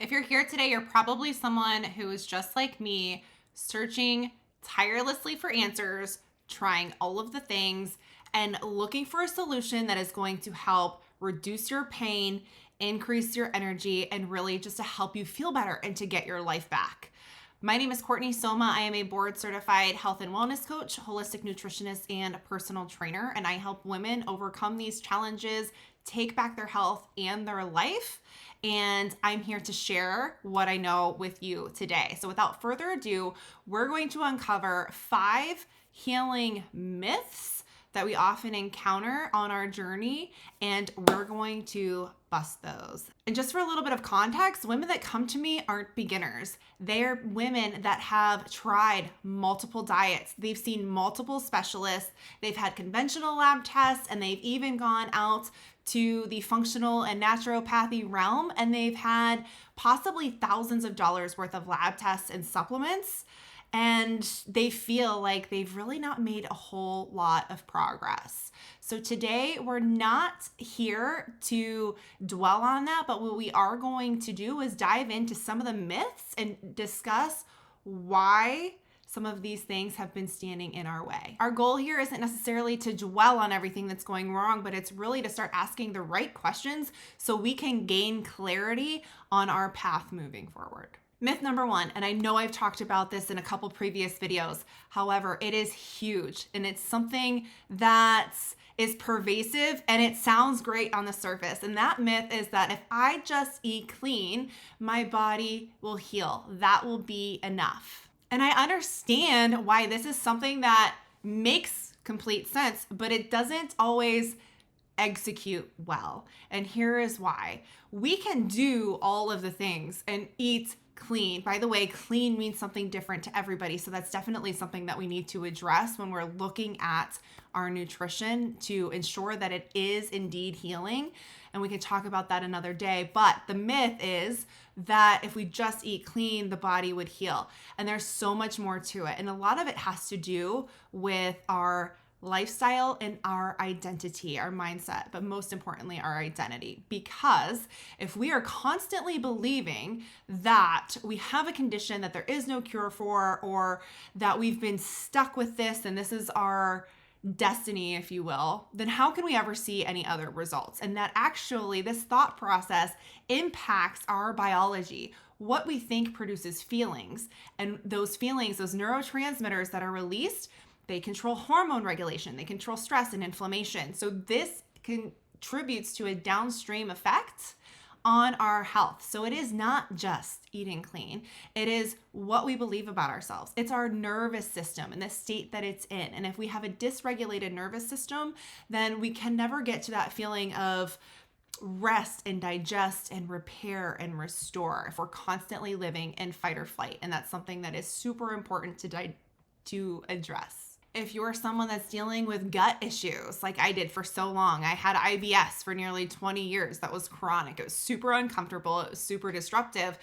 If you're here today, you're probably someone who is just like me, searching tirelessly for answers, trying all of the things, and looking for a solution that is going to help reduce your pain, increase your energy, and really just to help you feel better and to get your life back. My name is Courtney Soma. I am a board certified health and wellness coach, holistic nutritionist, and personal trainer. And I help women overcome these challenges, take back their health and their life. And I'm here to share what I know with you today. So without further ado, we're going to uncover 5 healing myths that we often encounter on our journey, and we're going to bust those. And just for a little bit of context, women that come to me aren't beginners. They're women that have tried multiple diets. They've seen multiple specialists. They've had conventional lab tests, and they've even gone out to the functional and naturopathy realm, and they've had possibly thousands of dollars worth of lab tests and supplements. And they feel like they've really not made a whole lot of progress. So today we're not here to dwell on that, but what we are going to do is dive into some of the myths and discuss why some of these things have been standing in our way. Our goal here isn't necessarily to dwell on everything that's going wrong, but it's really to start asking the right questions so we can gain clarity on our path moving forward. Myth number 1, and I know I've talked about this in a couple previous videos. However, it is huge and it's something that is pervasive and it sounds great on the surface. And that myth is that if I just eat clean, my body will heal. That will be enough. And I understand why this is something that makes complete sense, but it doesn't always execute well. And here is why. We can do all of the things and eat clean. By the way, clean means something different to everybody. So that's definitely something that we need to address when we're looking at our nutrition to ensure that it is indeed healing. And we can talk about that another day. But the myth is that if we just eat clean, the body would heal. And there's so much more to it. And a lot of it has to do with our lifestyle and our identity, our mindset, but most importantly, our identity. Because if we are constantly believing that we have a condition that there is no cure for, or that we've been stuck with this and this is our destiny, if you will, then how can we ever see any other results? And that actually, this thought process impacts our biology. What we think produces feelings, and those feelings, those neurotransmitters that are released, they control hormone regulation, they control stress and inflammation. So this contributes to a downstream effect on our health. So it is not just eating clean. It is what we believe about ourselves. It's our nervous system and the state that it's in. And if we have a dysregulated nervous system, then we can never get to that feeling of rest and digest and repair and restore if we're constantly living in fight or flight. And that's something that is super important to address. If you're someone that's dealing with gut issues, like I did for so long, I had IBS for nearly 20 years. That was chronic. It was super uncomfortable. It was super disruptive.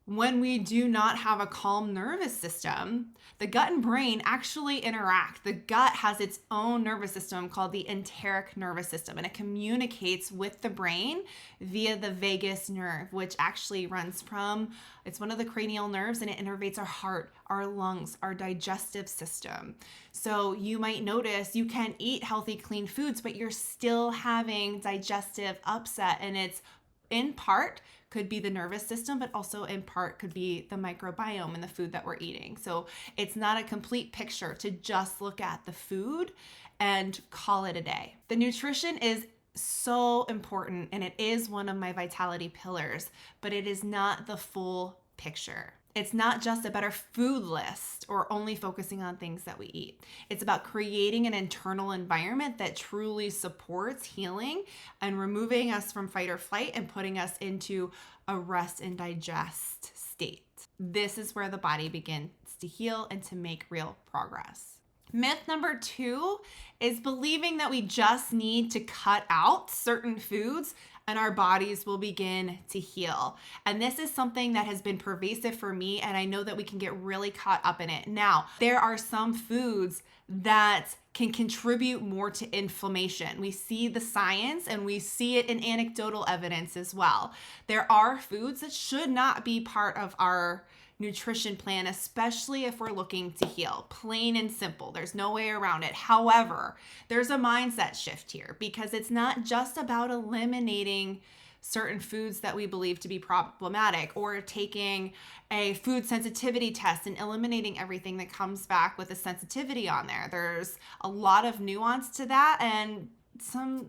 When we do not have a calm nervous system, the gut and brain actually interact. The gut has its own nervous system called the enteric nervous system, and it communicates with the brain via the vagus nerve, which actually runs from, it's one of the cranial nerves, and it innervates our heart, our lungs, our digestive system. So you might notice you can eat healthy, clean foods, but you're still having digestive upset, and it's in part could be the nervous system, but also in part could be the microbiome and the food that we're eating. So it's not a complete picture to just look at the food and call it a day. The nutrition is so important and it is one of my vitality pillars, but it is not the full picture. It's not just a better food list or only focusing on things that we eat. It's about creating an internal environment that truly supports healing and removing us from fight or flight and putting us into a rest and digest state. This is where the body begins to heal and to make real progress. Myth number 2 is believing that we just need to cut out certain foods and our bodies will begin to heal. And this is something that has been pervasive for me, and I know that we can get really caught up in it. Now, there are some foods that can contribute more to inflammation. We see the science and we see it in anecdotal evidence as well. There are foods that should not be part of our nutrition plan, especially if we're looking to heal. Plain and simple. There's no way around it. However, there's a mindset shift here because it's not just about eliminating certain foods that we believe to be problematic or taking a food sensitivity test and eliminating everything that comes back with a sensitivity on there. There's a lot of nuance to that and some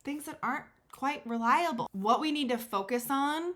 things that aren't quite reliable. What we need to focus on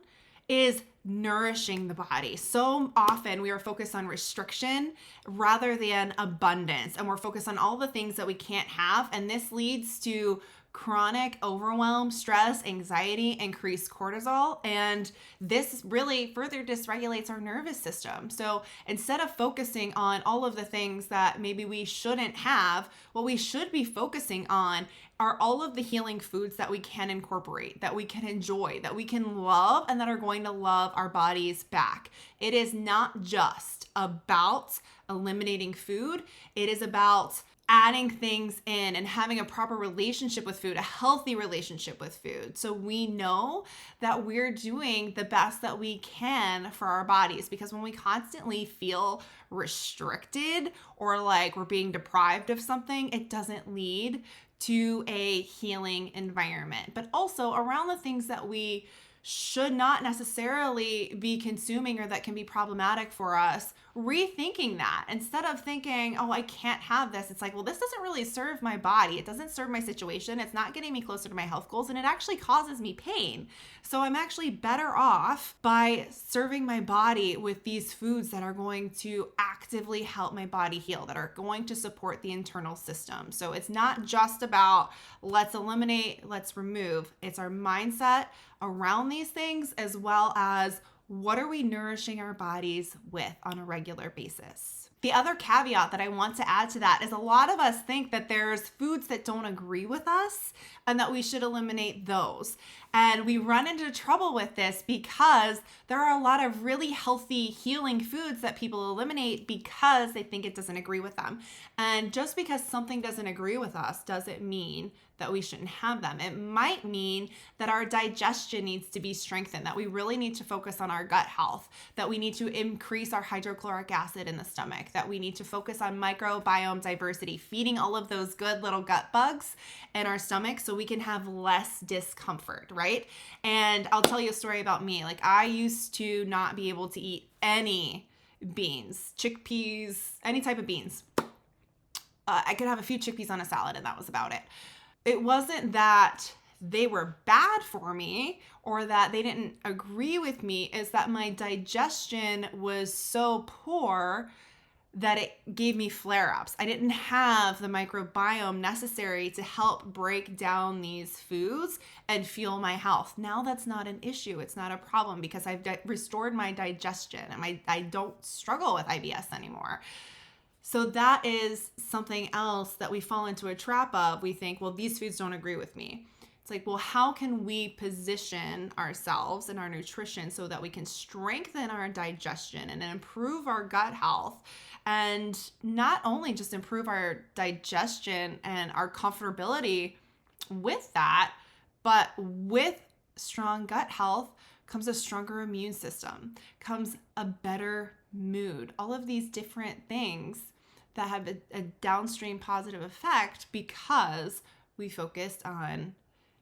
is nourishing the body. So often we are focused on restriction rather than abundance, and we're focused on all the things that we can't have, and this leads to chronic overwhelm, stress, anxiety, increased cortisol, and this really further dysregulates our nervous system. So instead of focusing on all of the things that maybe we shouldn't have, what we should be focusing on are all of the healing foods that we can incorporate, that we can enjoy, that we can love, and that are going to love our bodies back. It is not just about eliminating food. It is about adding things in and having a proper relationship with food, a healthy relationship with food. So we know that we're doing the best that we can for our bodies, because when we constantly feel restricted or like we're being deprived of something, it doesn't lead to a healing environment. But also around the things that we should not necessarily be consuming or that can be problematic for us, rethinking that. Instead of thinking, oh, I can't have this, it's like, well, this doesn't really serve my body. It doesn't serve my situation. It's not getting me closer to my health goals, and it actually causes me pain. So I'm actually better off by serving my body with these foods that are going to actively help my body heal, that are going to support the internal system. So it's not just about let's eliminate, let's remove. It's our mindset around these things, as well as what are we nourishing our bodies with on a regular basis. The other caveat that I want to add to that is a lot of us think that there's foods that don't agree with us and that we should eliminate those. And we run into trouble with this because there are a lot of really healthy healing foods that people eliminate because they think it doesn't agree with them. And just because something doesn't agree with us doesn't mean that we shouldn't have them. It might mean that our digestion needs to be strengthened, that we really need to focus on our gut health, that we need to increase our hydrochloric acid in the stomach, that we need to focus on microbiome diversity, feeding all of those good little gut bugs in our stomach so we can have less discomfort, right? And I'll tell you a story about me. Like, I used to not be able to eat any beans, chickpeas, any type of beans. I could have a few chickpeas on a salad and that was about it. It wasn't that they were bad for me or that they didn't agree with me, is that my digestion was so poor that it gave me flare-ups. I didn't have the microbiome necessary to help break down these foods and fuel my health. Now that's not an issue. It's not a problem because I've restored my digestion and I don't struggle with IBS anymore. So that is something else that we fall into a trap of. We think, well, these foods don't agree with me. It's like, well, how can we position ourselves and our nutrition so that we can strengthen our digestion and improve our gut health, and not only just improve our digestion and our comfortability with that, but with strong gut health comes a stronger immune system, comes a better mood, all of these different things that have a downstream positive effect because we focused on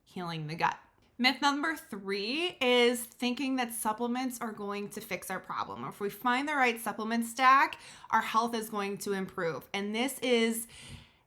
healing the gut. Myth number 3 is thinking that supplements are going to fix our problem. If we find the right supplement stack, our health is going to improve. And this is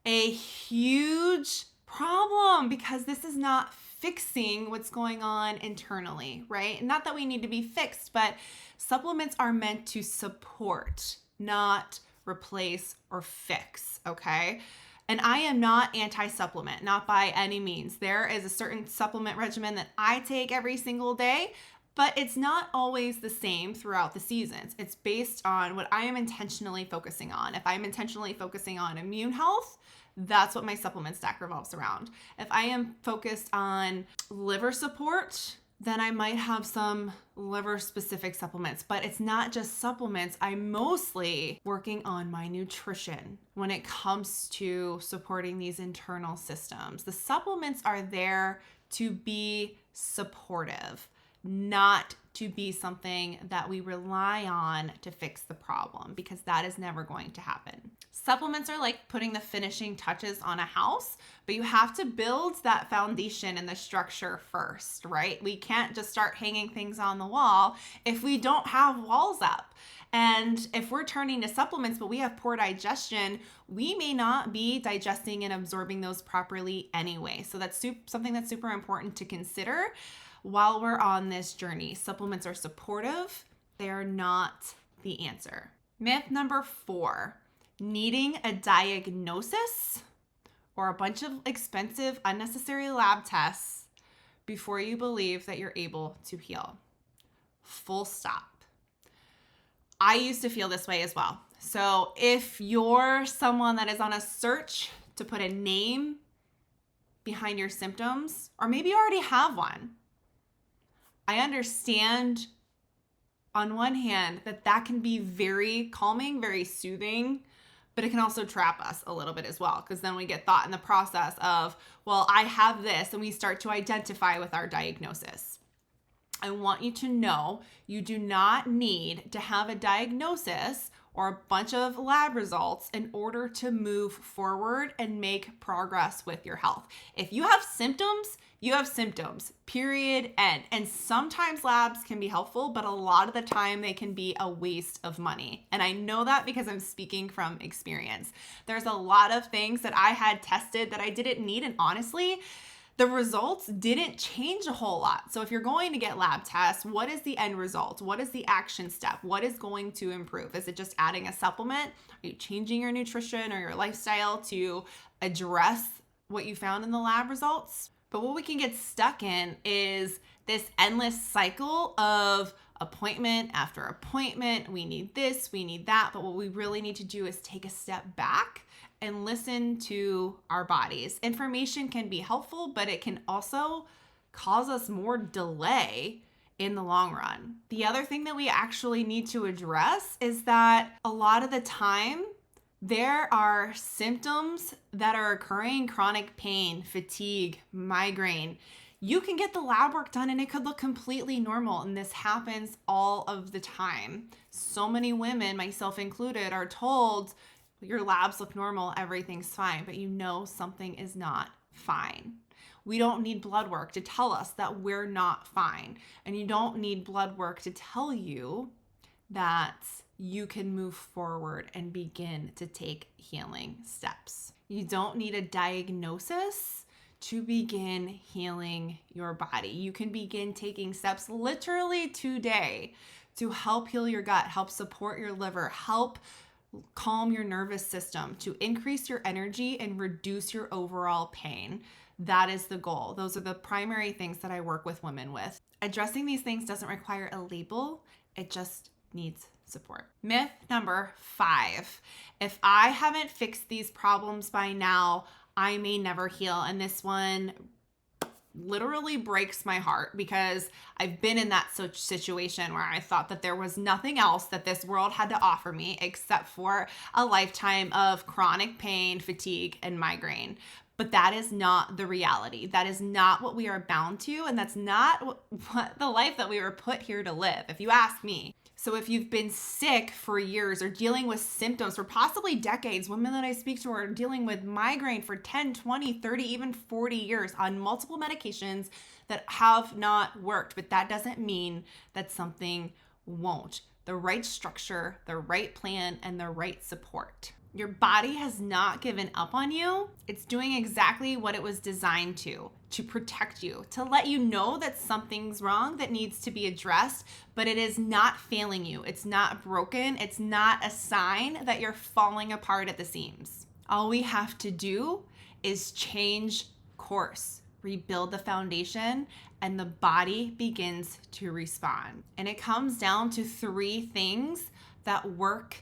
a huge problem because this is not fixing what's going on internally, right? Not that we need to be fixed, but supplements are meant to support, not replace or fix, okay? And I am not anti-supplement, not by any means. There is a certain supplement regimen that I take every single day, but it's not always the same throughout the seasons. It's based on what I am intentionally focusing on. If I'm intentionally focusing on immune health, That's what my supplement stack revolves around. If I am focused on liver support, then I might have some liver specific supplements, but it's not just supplements. I'm mostly working on my nutrition when it comes to supporting these internal systems. The supplements are there to be supportive, not to be something that we rely on to fix the problem, because that is never going to happen. Supplements are like putting the finishing touches on a house, but you have to build that foundation and the structure first, right? We can't just start hanging things on the wall if we don't have walls up. And if we're turning to supplements, but we have poor digestion, we may not be digesting and absorbing those properly anyway. So that's something that's super important to consider while we're on this journey. Supplements are supportive. They are not the answer. Myth number 4, needing a diagnosis or a bunch of expensive, unnecessary lab tests before you believe that you're able to heal. Full stop. I used to feel this way as well. So if you're someone that is on a search to put a name behind your symptoms, or maybe you already have one, I understand on one hand that can be very calming, very soothing, but it can also trap us a little bit as well, because then we get thought in the process of, well, I have this, and we start to identify with our diagnosis. I want you to know you do not need to have a diagnosis or a bunch of lab results in order to move forward and make progress with your health. If you have symptoms, you have symptoms, period, end. And sometimes labs can be helpful, but a lot of the time they can be a waste of money. And I know that because I'm speaking from experience. There's a lot of things that I had tested that I didn't need, and honestly, the results didn't change a whole lot. So if you're going to get lab tests, what is the end result? What is the action step? What is going to improve? Is it just adding a supplement? Are you changing your nutrition or your lifestyle to address what you found in the lab results? But what we can get stuck in is this endless cycle of appointment after appointment. We need this, we need that. But what we really need to do is take a step back and listen to our bodies. Information can be helpful, but it can also cause us more delay in the long run. The other thing that we actually need to address is that a lot of the time, there are symptoms that are occurring: chronic pain, fatigue, migraine. You can get the lab work done and it could look completely normal. And this happens all of the time. So many women, myself included, are told, your labs look normal, everything's fine, but you know something is not fine. We don't need blood work to tell us that we're not fine. And you don't need blood work to tell you that you can move forward and begin to take healing steps. You don't need a diagnosis to begin healing your body. You can begin taking steps literally today to help heal your gut, help support your liver, help calm your nervous system, to increase your energy and reduce your overall pain. That is the goal. Those are the primary things that I work with women with. Addressing these things doesn't require a label. It just needs support. Myth number 5. If I haven't fixed these problems by now, I may never heal. And this one literally breaks my heart, because I've been in that situation where I thought that there was nothing else that this world had to offer me except for a lifetime of chronic pain, fatigue, and migraine. But that is not the reality. That is not what we are bound to, and that's not what the life that we were put here to live, if you ask me. So if you've been sick for years or dealing with symptoms for possibly decades, women that I speak to are dealing with migraine for 10, 20, 30, even 40 years on multiple medications that have not worked. But that doesn't mean that something won't. The right structure, the right plan, and the right support. Your body has not given up on you. It's doing exactly what it was designed to protect you, to let you know that something's wrong that needs to be addressed, but it is not failing you. It's not broken. It's not a sign that you're falling apart at the seams. All we have to do is change course, rebuild the foundation, and the body begins to respond. And it comes down to 3 things that work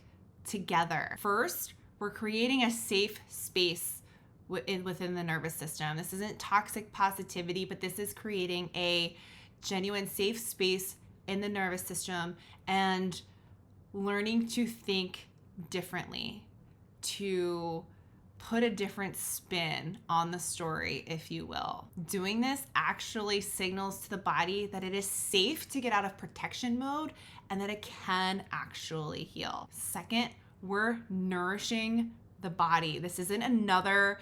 together. First, we're creating a safe space within the nervous system. This isn't toxic positivity, but this is creating a genuine safe space in the nervous system and learning to think differently, to put a different spin on the story, if you will. Doing this actually signals to the body that it is safe to get out of protection mode and that it can actually heal. Second, we're nourishing the body. This isn't another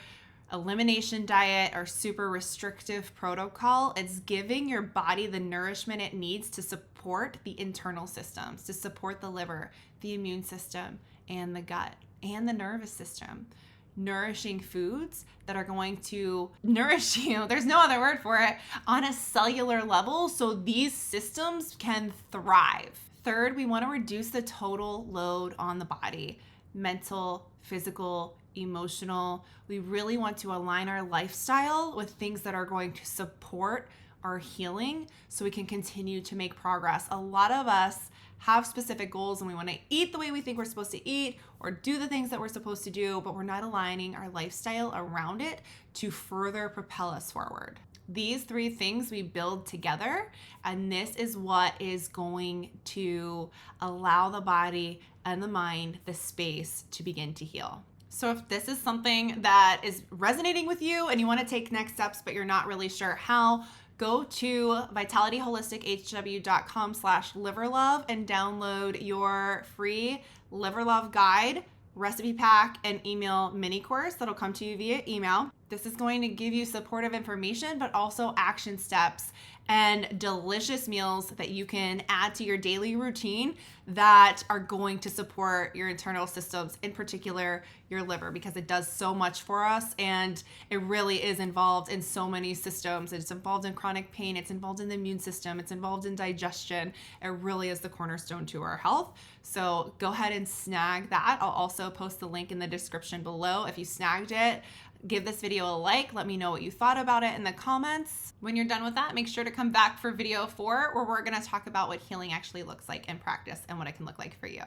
elimination diet or super restrictive protocol. It's giving your body the nourishment it needs to support the internal systems, to support the liver, the immune system, and the gut, and the nervous system. Nourishing foods that are going to nourish you, there's no other word for it, on a cellular level so these systems can thrive. Third, we want to reduce the total load on the body, mental, physical, emotional. We really want to align our lifestyle with things that are going to support our healing so we can continue to make progress. A lot of us have specific goals and we want to eat the way we think we're supposed to eat or do the things that we're supposed to do, but we're not aligning our lifestyle around it to further propel us forward. These three things we build together, and this is what is going to allow the body and the mind the space to begin to heal. So if this is something that is resonating with you and you want to take next steps, but you're not really sure how, go to vitalityholistichw.com/liverlove and download your free Liver Love Guide, recipe pack, and email mini course that'll come to you via email. This is going to give you supportive information, but also action steps and delicious meals that you can add to your daily routine that are going to support your internal systems, in particular your liver, because it does so much for us and it really is involved in so many systems. It's involved in chronic pain, it's involved in the immune system, it's involved in digestion. It really is the cornerstone to our health. So go ahead and snag that. I'll also post the link in the description below. If you snagged it, give this video a like. Let me know what you thought about it in the comments. When you're done with that, make sure to come back for video 4, where we're going to talk about what healing actually looks like in practice and what it can look like for you.